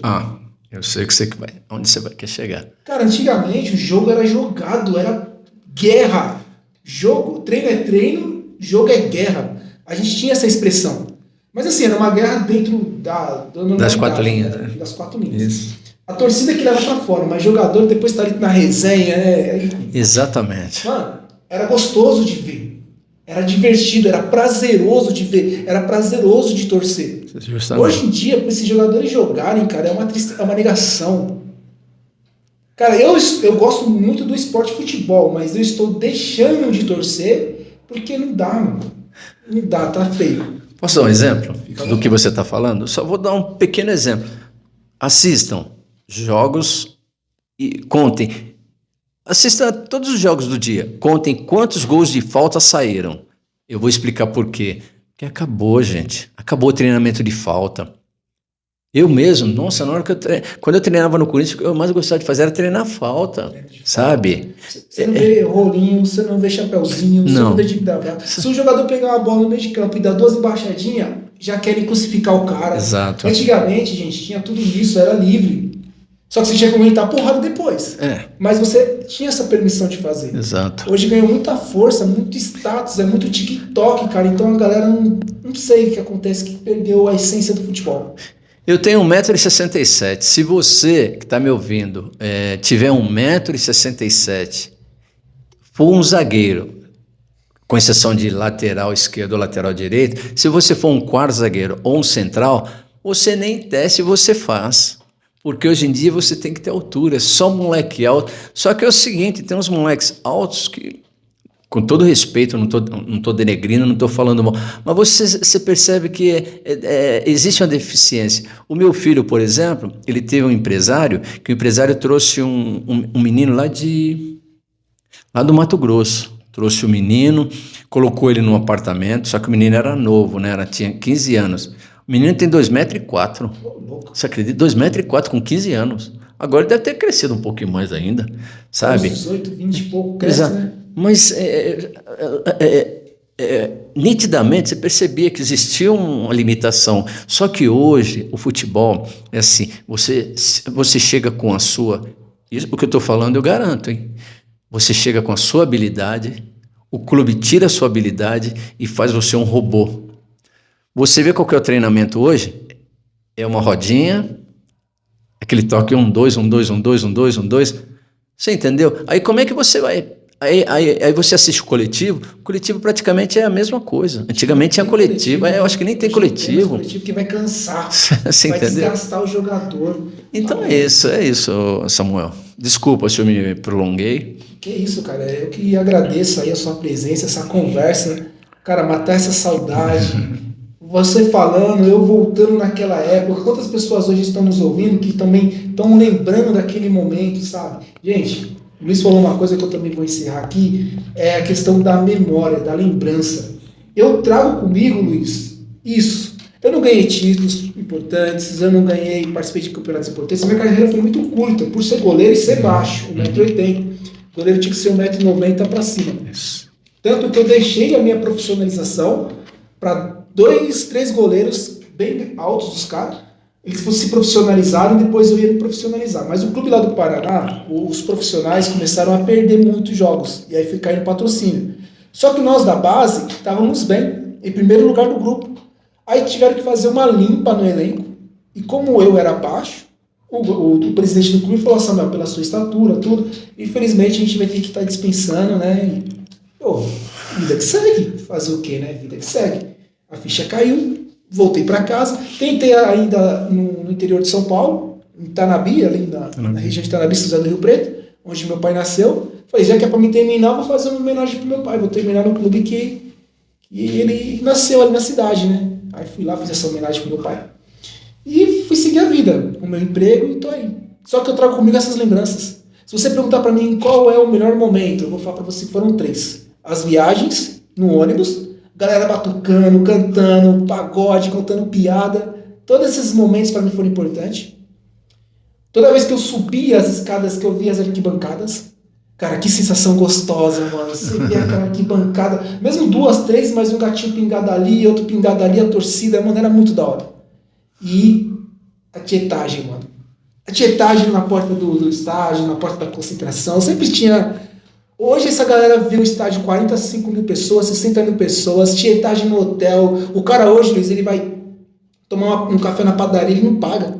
Eu sei que você vai. Onde você quer chegar? Cara, antigamente o jogo era jogado, era guerra. Treino é treino, jogo é guerra. A gente tinha essa expressão. Mas assim, era uma guerra dentro das quatro linhas. Né? Das quatro linhas. Isso. A torcida que leva pra fora, mas jogador depois tá ali na resenha, né? Exatamente. Mano, era gostoso de ver. Era divertido, era prazeroso de ver, era prazeroso de torcer. Justamente. Hoje em dia, para esses jogadores jogarem, cara, é uma negação. Cara, eu gosto muito do esporte futebol, mas eu estou deixando de torcer porque não dá, mano. Não dá, tá feio. Posso dar um exemplo do que você está falando? Só vou dar um pequeno exemplo. Assistam jogos e contem. Assista todos os jogos do dia. Contem quantos gols de falta saíram. Eu vou explicar por quê. Porque acabou, gente. Acabou o treinamento de falta. Eu mesmo, nossa, na hora que quando eu treinava no Corinthians, o que eu mais gostava de fazer era treinar falta, sabe? Você não vê rolinho, você não vê chapeuzinho, você não vê de dar. Se um jogador pegar uma bola no meio de campo e dar 2 embaixadinhas, já querem crucificar o cara. Exato. Antigamente, gente, tinha tudo isso, era livre. Só que você tinha que aguentar a porrada depois. É. Mas você tinha essa permissão de fazer. Exato. Hoje ganhou muita força, muito status, é muito TikTok, cara. Então a galera não sei o que acontece, que perdeu a essência do futebol. Eu tenho 1,67 m. Se você que está me ouvindo tiver 1,67 m, for um zagueiro, com exceção de lateral esquerdo ou lateral direito, se você for um quarto zagueiro ou um central, você nem teste você faz. Porque hoje em dia você tem que ter altura, só moleque alto. Só que é o seguinte, tem uns moleques altos que, com todo respeito, não tô denegrindo, não estou falando mal, mas você percebe que existe uma deficiência. O meu filho, por exemplo, ele teve um empresário, que o empresário trouxe um menino lá do Mato Grosso. Trouxe o menino, colocou ele num apartamento, só que o menino era novo, né? Tinha 15 anos. O menino tem 2,4 m. Você acredita? 2,4 m com 15 anos. Agora ele deve ter crescido um pouquinho mais ainda, sabe? 18, 20 e pouco cresce, né? Mas nitidamente você percebia que existia uma limitação. Só que hoje o futebol é assim, você chega com a sua... Isso, o que eu estou falando eu garanto, hein? Você chega com a sua habilidade, o clube tira a sua habilidade e faz você um robô. Você vê qual que é o treinamento hoje? É uma rodinha, aquele toque 1, 2, 1, 2, 1, 2, 1, 2, 1, 2. Você entendeu? Aí como é que você vai... Aí você assiste o coletivo praticamente é a mesma coisa. Antigamente tinha coletivo, eu acho que nem tem coletivo. Tem coletivo que vai cansar, você vai entendeu? desgastar o jogador. Então é isso, Samuel. Desculpa se eu me prolonguei. Que isso, cara, eu que agradeço aí a sua presença, essa conversa, cara, matar essa saudade, você falando, eu voltando naquela época, quantas pessoas hoje estão nos ouvindo que também estão lembrando daquele momento, sabe? Gente, o Luiz falou uma coisa que eu também vou encerrar aqui, é a questão da memória, da lembrança. Eu trago comigo, Luiz, isso. Eu não ganhei títulos importantes, eu não participei de campeonatos importantes, minha carreira foi muito curta, por ser goleiro e ser baixo, 1,80 m. O goleiro tinha que ser 1,90 m para cima. Tanto que eu deixei a minha profissionalização para 2, 3 goleiros bem altos dos caras. Eles se profissionalizaram e depois eu ia me profissionalizar. Mas o clube lá do Paraná, os profissionais começaram a perder muitos jogos. E aí foi caindo patrocínio. Só que nós da base estávamos bem, em primeiro lugar do grupo. Aí tiveram que fazer uma limpa no elenco. E como eu era baixo, o presidente do clube falou: Samuel, pela sua estatura, tudo, infelizmente a gente vai ter que estar dispensando, né? E, vida que segue. Fazer o quê, né? Vida que segue. A ficha caiu, voltei para casa, tentei ainda no interior de São Paulo, em Tanabi, ali na região de Tanabi, São José do Rio Preto, onde meu pai nasceu. Falei, já que é para mim terminar, vou fazer uma homenagem pro meu pai, vou terminar no clube que ele nasceu ali na cidade, né? Aí fui lá, fiz essa homenagem pro meu pai. E fui seguir a vida, o meu emprego, e tô aí. Só que eu trago comigo essas lembranças. Se você perguntar para mim qual é o melhor momento, eu vou falar para você que foram 3. As viagens no ônibus, galera batucando, cantando, pagode, contando piada. Todos esses momentos para mim foram importantes. Toda vez que eu subia as escadas, que eu via as arquibancadas, cara, que sensação gostosa, mano. Você via aquela arquibancada, mesmo 2, 3, mas um gatinho pingado ali, outro pingado ali, a torcida, mano, era muito da hora. E a tietagem, mano. A tietagem na porta do estádio, na porta da concentração, sempre tinha... Hoje essa galera vê o estádio 45 mil pessoas, 60 mil pessoas, tietagem no hotel. O cara hoje, Luiz, ele vai tomar um café na padaria e ele não paga.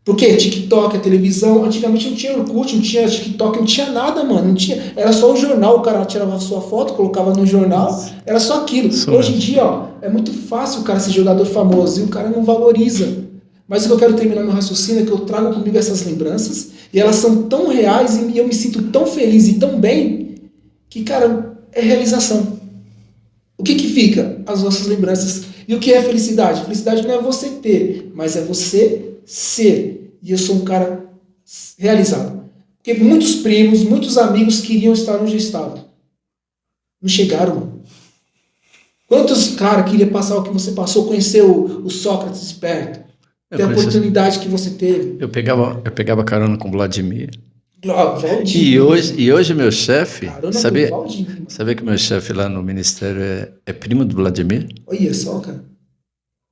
Por quê? TikTok, a televisão. Antigamente não tinha Orkut, não tinha TikTok, não tinha nada, mano. Não tinha, era só o jornal, o cara tirava a sua foto, colocava no jornal, era só aquilo. Hoje em dia, ó, é muito fácil o cara ser jogador famoso e o cara não valoriza. Mas o que eu quero terminar meu raciocínio é que eu trago comigo essas lembranças e elas são tão reais e eu me sinto tão feliz e tão bem que, cara, é realização. O que fica? As nossas lembranças. E o que é felicidade? Felicidade não é você ter, mas é você ser. E eu sou um cara realizado. Porque muitos primos, muitos amigos queriam estar onde eu estava. Não chegaram, mano. Quantos caras queriam passar o que você passou, conhecer o Sócrates esperto? Ter a oportunidade que você teve. Eu pegava carona com o Vladimir. Valdir. E hoje meu chefe, Valdir, sabia que meu chefe lá no ministério é primo do Vladimir? Olha só, cara.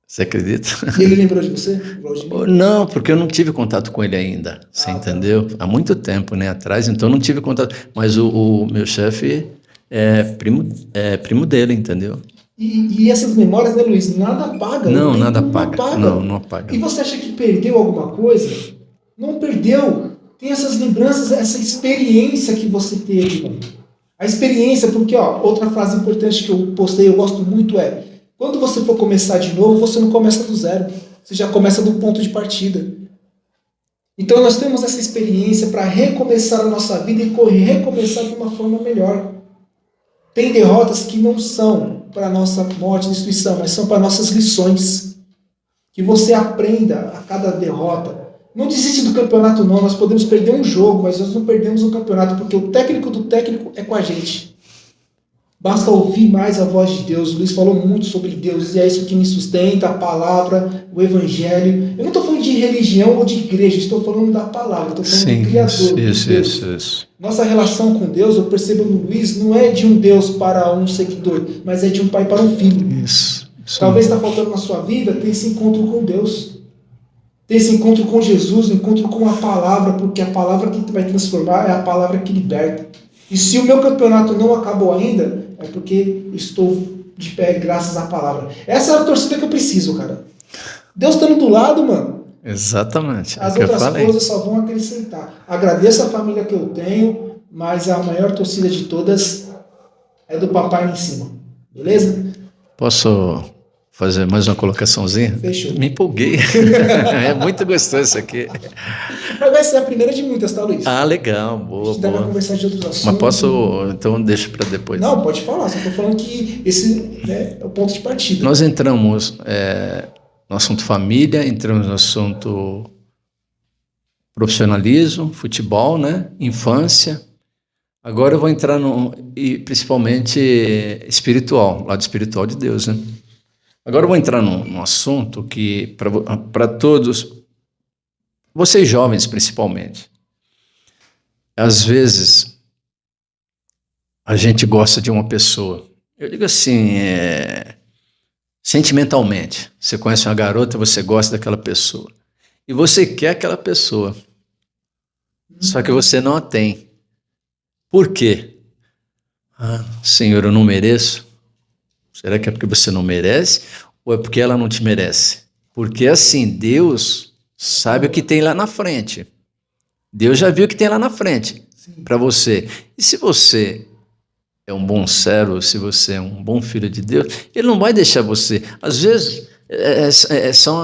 Você acredita? E ele lembrou de você? Igual de mim? Não, porque eu não tive contato com ele ainda, você entendeu? Há muito tempo, né, atrás, então eu não tive contato. Mas o meu chefe é primo dele, entendeu? E essas memórias, né, Luiz? Nada apaga. Não, o tempo nada apaga. Não apaga. E você acha que perdeu alguma coisa? Não perdeu. Tem essas lembranças, essa experiência que você teve, mano. A experiência, porque, ó, outra frase importante que eu postei, eu gosto muito é: quando você for começar de novo, você não começa do zero. Você já começa do ponto de partida. Então nós temos essa experiência para recomeçar a nossa vida e recomeçar de uma forma melhor. Tem derrotas que não são para a nossa morte e destruição, mas são para nossas lições. Que você aprenda a cada derrota. Não desiste do campeonato não, nós podemos perder um jogo, mas nós não perdemos o campeonato, porque o técnico do técnico é com a gente. Basta ouvir mais a voz de Deus. O Luiz falou muito sobre Deus, e é isso que me sustenta, a palavra, o evangelho. Eu não estou falando de religião ou de igreja, estou falando da palavra, estou falando do Criador. Isso. Nossa relação com Deus, eu percebo no Luiz, não é de um Deus para um seguidor, mas é de um pai para um filho. Isso. Talvez está faltando na sua vida ter esse encontro com Deus. Ter esse encontro com Jesus, um encontro com a palavra, porque a palavra que vai transformar é a palavra que liberta. E se o meu campeonato não acabou ainda, é porque estou de pé graças à palavra. Essa é a torcida que eu preciso, cara. Deus estando do lado, mano. Exatamente. As outras coisas só vão acrescentar. Agradeço a família que eu tenho, mas a maior torcida de todas é do papai lá em cima. Beleza? Posso fazer mais uma colocaçãozinha? Fechou. Me empolguei. É muito gostoso isso aqui. Mas vai ser a primeira de muitas, tá, Luiz? Ah, legal. Boa, a gente deve conversar de outros assuntos. Mas posso... Então deixa para depois. Não, pode falar. Só estou falando que esse, né, é o ponto de partida. Nós entramos no assunto família, entramos no assunto profissionalismo, futebol, né? Infância. Agora eu vou entrar e principalmente espiritual, lado espiritual de Deus, né? Agora eu vou entrar num assunto que, para todos, vocês jovens principalmente, às vezes a gente gosta de uma pessoa. Eu digo assim, sentimentalmente. Você conhece uma garota, você gosta daquela pessoa. E você quer aquela pessoa. Só que você não a tem. Por quê? Ah, Senhor, eu não mereço. Será que é porque você não merece? Ou é porque ela não te merece? Porque assim, Deus sabe o que tem lá na frente. Deus já viu o que tem lá na frente para você. E se você é um bom servo, se você é um bom filho de Deus, Ele não vai deixar você. Às vezes, são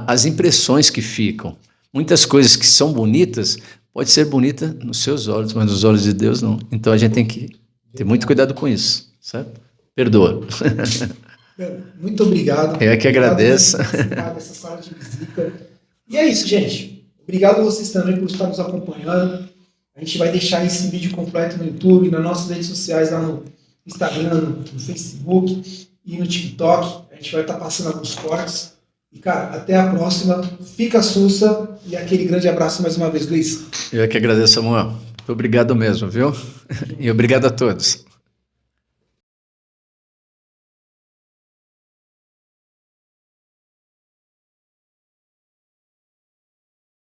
as impressões que ficam. Muitas coisas que são bonitas, pode ser bonita nos seus olhos, mas nos olhos de Deus não. Então a gente tem que ter muito cuidado com isso, certo? Perdoa. Muito obrigado. Eu é que agradeço. Dessa sala de visita. E é isso, gente. Obrigado a vocês também por estar nos acompanhando. A gente vai deixar esse vídeo completo no YouTube, nas nossas redes sociais, lá no Instagram, no Facebook e no TikTok. A gente vai estar passando alguns cortes. E, cara, até a próxima. Fica sussa e aquele grande abraço mais uma vez, Luiz. Eu é que agradeço, Samuel. Muito obrigado mesmo, viu? E obrigado a todos.